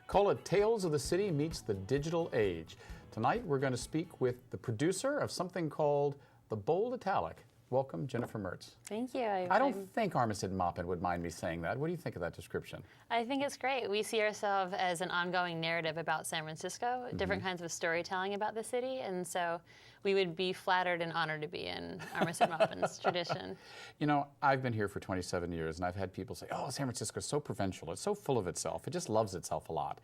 Call it Tales of the City Meets the Digital Age. Tonight we're going to speak with the producer of something called the Bold Italic. Welcome, Jennifer Maerz. Thank you. I don't think Armistead Maupin would mind me saying that. What do you think of that description? I think it's great. We see ourselves as an ongoing narrative about San Francisco, different kinds of storytelling about the city, and so we would be flattered and honored to be in Armistead Maupin's tradition. You know, I've been here for 27 years, and I've had people say, oh, San Francisco is so provincial. It's so full of itself. It just loves itself a lot.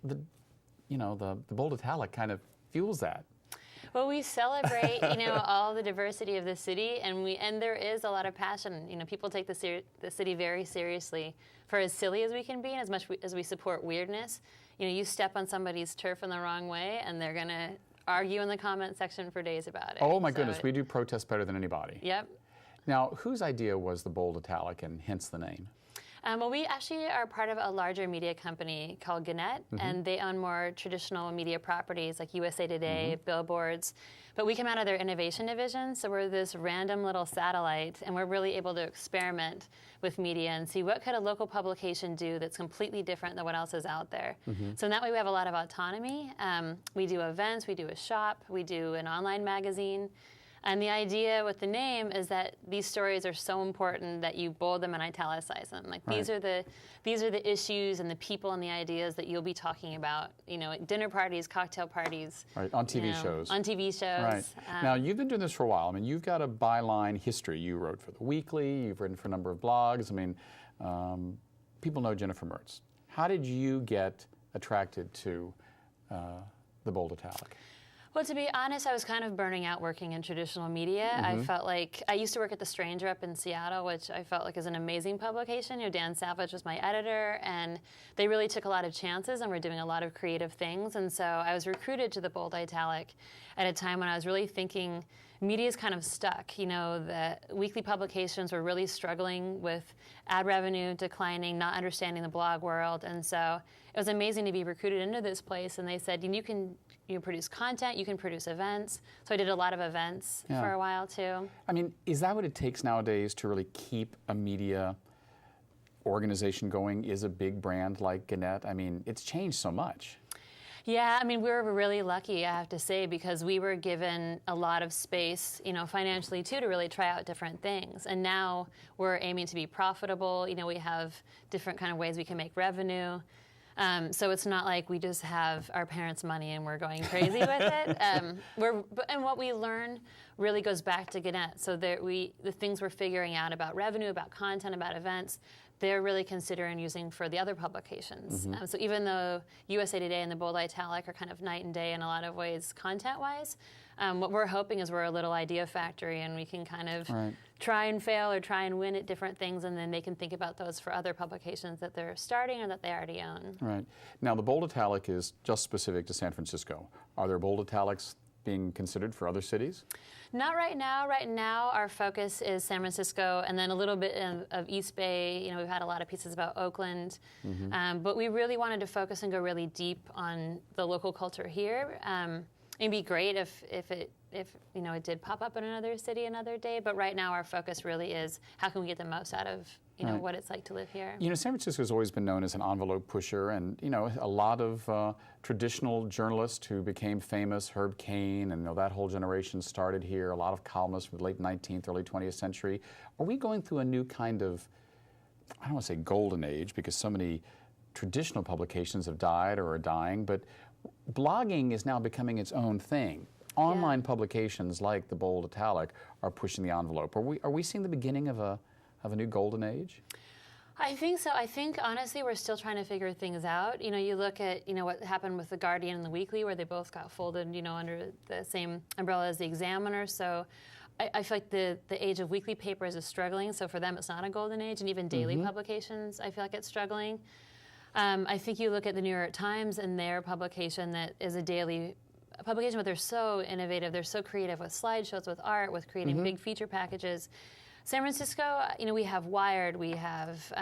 The Bold Italic kind of fuels that. Well, we celebrate, all the diversity of the city, and there is a lot of passion. People take the city very seriously, for as silly as we can be, and as much as we support weirdness. You step on somebody's turf in the wrong way, and they're going to argue in the comment section for days about it. Oh my goodness, we do protest better than anybody. Yep. Now, whose idea was the Bold Italic, and hence the name? Well, we actually are part of a larger media company called Gannett, and they own more traditional media properties like USA Today, billboards. But we come out of their innovation division, so we're this random little satellite, and we're really able to experiment with media and see what could a local publication do that's completely different than what else is out there. So in that way, we have a lot of autonomy. We do events, we do a shop, we do an online magazine. And the idea with the name is that these stories are so important that you bold them and italicize them. Like these are the issues and the people and the ideas that you'll be talking about. At dinner parties, cocktail parties. Right, on TV shows. On TV shows. Right. Now you've been doing this for a while. I mean, you've got a byline history. You wrote for the Weekly. You've written for a number of blogs. I mean, people know Jennifer Maerz. How did you get attracted to the Bold Italic? Well, to be honest, I was kind of burning out working in traditional media. I felt like I used to work at The Stranger up in Seattle, which I felt like is an amazing publication. Dan Savage was my editor, and they really took a lot of chances and were doing a lot of creative things. And so I was recruited to the Bold Italic at a time when I was really thinking media is kind of stuck. The weekly publications were really struggling with ad revenue declining, not understanding the blog world. And so it was amazing to be recruited into this place. And they said, you can produce content, you can produce events. So I did a lot of events for a while too. I mean, is that what it takes nowadays to really keep a media organization going? Is a big brand like Gannett? I mean, it's changed so much. Yeah, I mean, we were really lucky, I have to say, because we were given a lot of space, financially too, to really try out different things. And now we're aiming to be profitable. We have different kind of ways we can make revenue. So it's not like we just have our parents' money and we're going crazy with it. And what we learn really goes back to Gannett. So the things we're figuring out about revenue, about content, about events, they're really considering using for the other publications. So even though USA Today and the Bold Italic are kind of night and day in a lot of ways content-wise, what we're hoping is we're a little idea factory and we can kind of try and fail or try and win at different things, and then they can think about those for other publications that they're starting or that they already own. Right. Now, the Bold Italic is just specific to San Francisco. Are there Bold Italics being considered for other cities? Not right now. Right now, our focus is San Francisco and then a little bit of East Bay. We've had a lot of pieces about Oakland. But we really wanted to focus and go really deep on the local culture here. It'd be great if it did pop up in another city another day. But right now, our focus really is how can we get the most out of what it's like to live here. San Francisco has always been known as an envelope pusher, and a lot of traditional journalists who became famous, Herb Cain, and that whole generation started here. A lot of columnists from the late 19th, early 20th century. Are we going through a new kind of, I don't want to say golden age, because so many traditional publications have died or are dying, but blogging is now becoming its own thing. Online publications like the Bold Italic are pushing the envelope. Are we seeing the beginning of a new golden age? I think so. I think, honestly, we're still trying to figure things out. You look at, what happened with The Guardian and The Weekly, where they both got folded, under the same umbrella as The Examiner. So I feel like the age of weekly papers is struggling. So for them, it's not a golden age. And even daily publications, I feel like it's struggling. I think you look at the New York Times and their publication that is a daily publication, but they're so innovative. They're so creative with slideshows, with art, with creating big feature packages. San Francisco, we have Wired, we have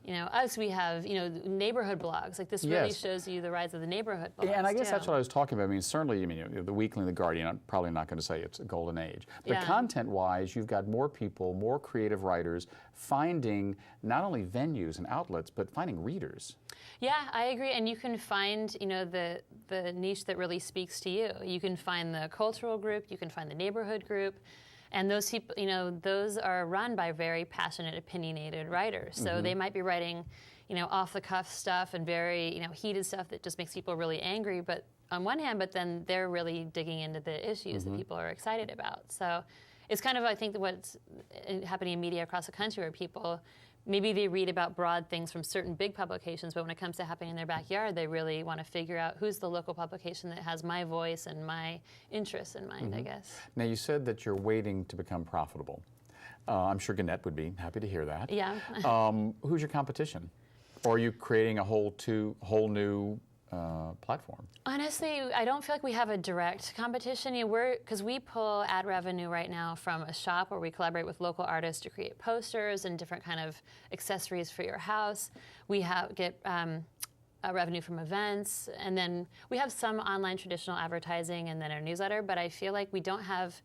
us, we have, neighborhood blogs. Like this really shows you the rise of the neighborhood blogs. And I guess that's what I was talking about. I mean, certainly, the Weekly and the Guardian, I'm probably not going to say it's a golden age. But content-wise, you've got more people, more creative writers finding not only venues and outlets, but finding readers. Yeah, I agree. And you can find, the niche that really speaks to you. You can find the cultural group, you can find the neighborhood group. And those people, those are run by very passionate, opinionated writers. So they might be writing, off-the-cuff stuff and very, heated stuff that just makes people really angry. But on one hand, but then they're really digging into the issues that people are excited about. So it's kind of, I think, what's happening in media across the country, where people maybe they read about broad things from certain big publications, but when it comes to happening in their backyard, they really want to figure out who's the local publication that has my voice and my interests in mind, I guess. Now, you said that you're waiting to become profitable. I'm sure Gannett would be happy to hear that. Yeah. Who's your competition? Or are you creating a whole new platform? Honestly, I don't feel like we have a direct competition. Because we pull ad revenue right now from a shop where we collaborate with local artists to create posters and different kind of accessories for your house. We get revenue from events, and then we have some online traditional advertising and then our newsletter, but I feel like we don't have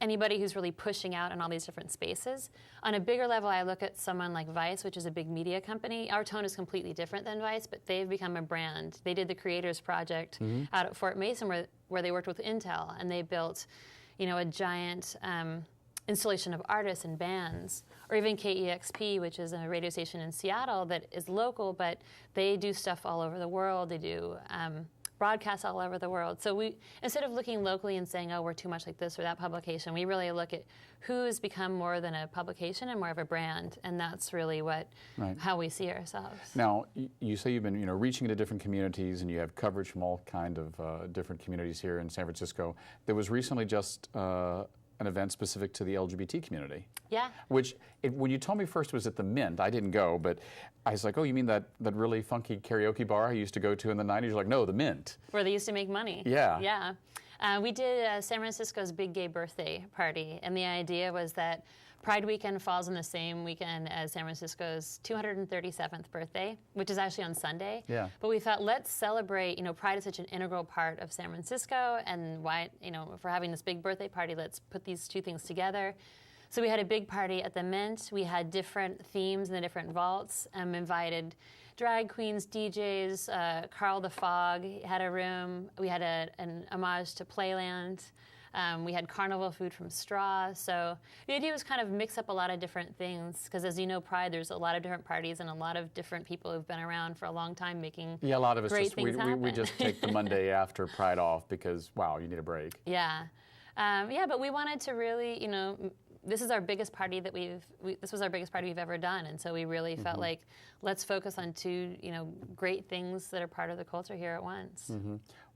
anybody who's really pushing out in all these different spaces. On a bigger level, I look at someone like Vice, which is a big media company. Our tone is completely different than Vice, but they've become a brand. They did the Creators Project out at Fort Mason where they worked with Intel, and they built, a giant installation of artists and bands. Or even KEXP, which is a radio station in Seattle that is local, but they do stuff all over the world. They do broadcasts all over the world. So we, instead of looking locally and saying, oh, we're too much like this or that publication, we really look at who's become more than a publication and more of a brand, and that's really how we see ourselves. Now, you say you've been reaching into different communities, and you have coverage from all kind of different communities here in San Francisco. There was recently just an event specific to the LGBT community. Yeah. Which, when you told me first it was at the Mint, I didn't go, but I was like, oh, you mean that really funky karaoke bar I used to go to in the 90s? You're like, no, the Mint. Where they used to make money. Yeah. Yeah. We did San Francisco's big gay birthday party, and the idea was that Pride Weekend falls on the same weekend as San Francisco's 237th birthday, which is actually on Sunday. Yeah. But we thought, let's celebrate, Pride is such an integral part of San Francisco, and why, if we're having this big birthday party, let's put these two things together. So we had a big party at the Mint. We had different themes in the different vaults, invited drag queens, DJs, Carl the Fog had a room. We had an homage to Playland. We had carnival food from Straw. So the idea was kind of mix up a lot of different things, because as you know, Pride, there's a lot of different parties and a lot of different people who've been around for a long time making a lot of us great things happen. We just take the Monday after Pride off because, wow, you need a break. Yeah. But we wanted to really, this is our biggest party that this was our biggest party we've ever done, and so we really felt like, let's focus on two, great things that are part of the culture here at once.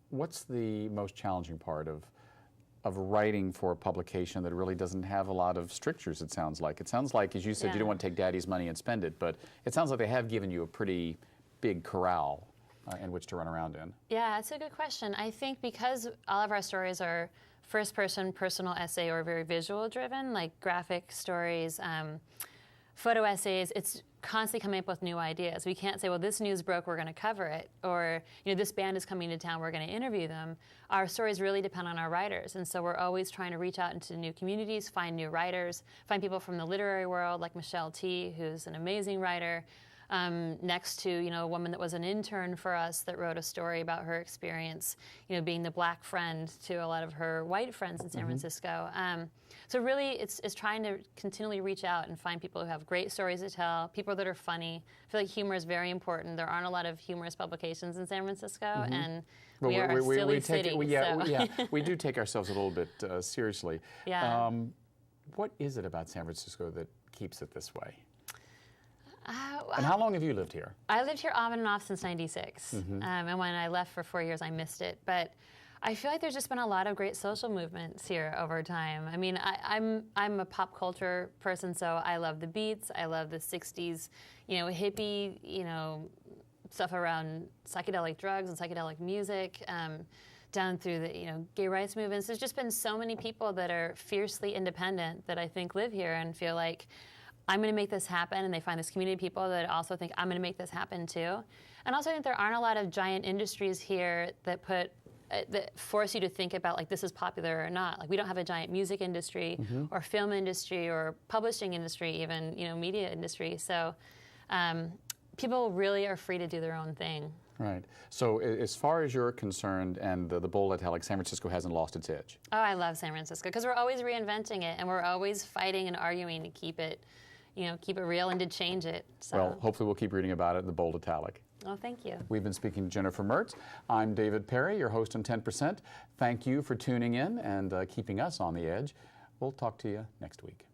What's the most challenging part of writing for a publication that really doesn't have a lot of strictures, it sounds like? It sounds like, as you said, you don't want to take daddy's money and spend it, but it sounds like they have given you a pretty big corral in which to run around in. Yeah, it's a good question. I think because all of our stories are first-person personal essay or very visual-driven, like graphic stories, photo essays, it's constantly coming up with new ideas. We can't say, well, this news broke, we're going to cover it, or this band is coming to town, we're going to interview them. Our stories really depend on our writers, and so we're always trying to reach out into new communities, find new writers, find people from the literary world, like Michelle T., who's an amazing writer, next to a woman that was an intern for us that wrote a story about her experience, being the black friend to a lot of her white friends in San Francisco. So really, it's trying to continually reach out and find people who have great stories to tell, people that are funny. I feel like humor is very important. There aren't a lot of humorous publications in San Francisco, and we are a silly city. We do take ourselves a little bit seriously. Yeah. What is it about San Francisco that keeps it this way? And how long have you lived here? I lived here on and off since '96, and when I left for 4 years, I missed it. But I feel like there's just been a lot of great social movements here over time. I mean, I'm a pop culture person, so I love the Beats. I love the '60s, hippie, stuff around psychedelic drugs and psychedelic music. Down through the gay rights movements. There's just been so many people that are fiercely independent that I think live here and feel like I'm going to make this happen, and they find this community of people that also think I'm going to make this happen too. And also I think there aren't a lot of giant industries here that force you to think about like this is popular or not. Like we don't have a giant music industry or film industry or publishing industry, even media industry. So people really are free to do their own thing. Right. So as far as you're concerned, and the Bold Italic, San Francisco hasn't lost its edge. Oh, I love San Francisco because we're always reinventing it, and we're always fighting and arguing to keep it real and to change it. So. Well, hopefully we'll keep reading about it in the Bold Italic. Oh, thank you. We've been speaking to Jennifer Maerz. I'm David Perry, your host on 10%. Thank you for tuning in and keeping us on the edge. We'll talk to you next week.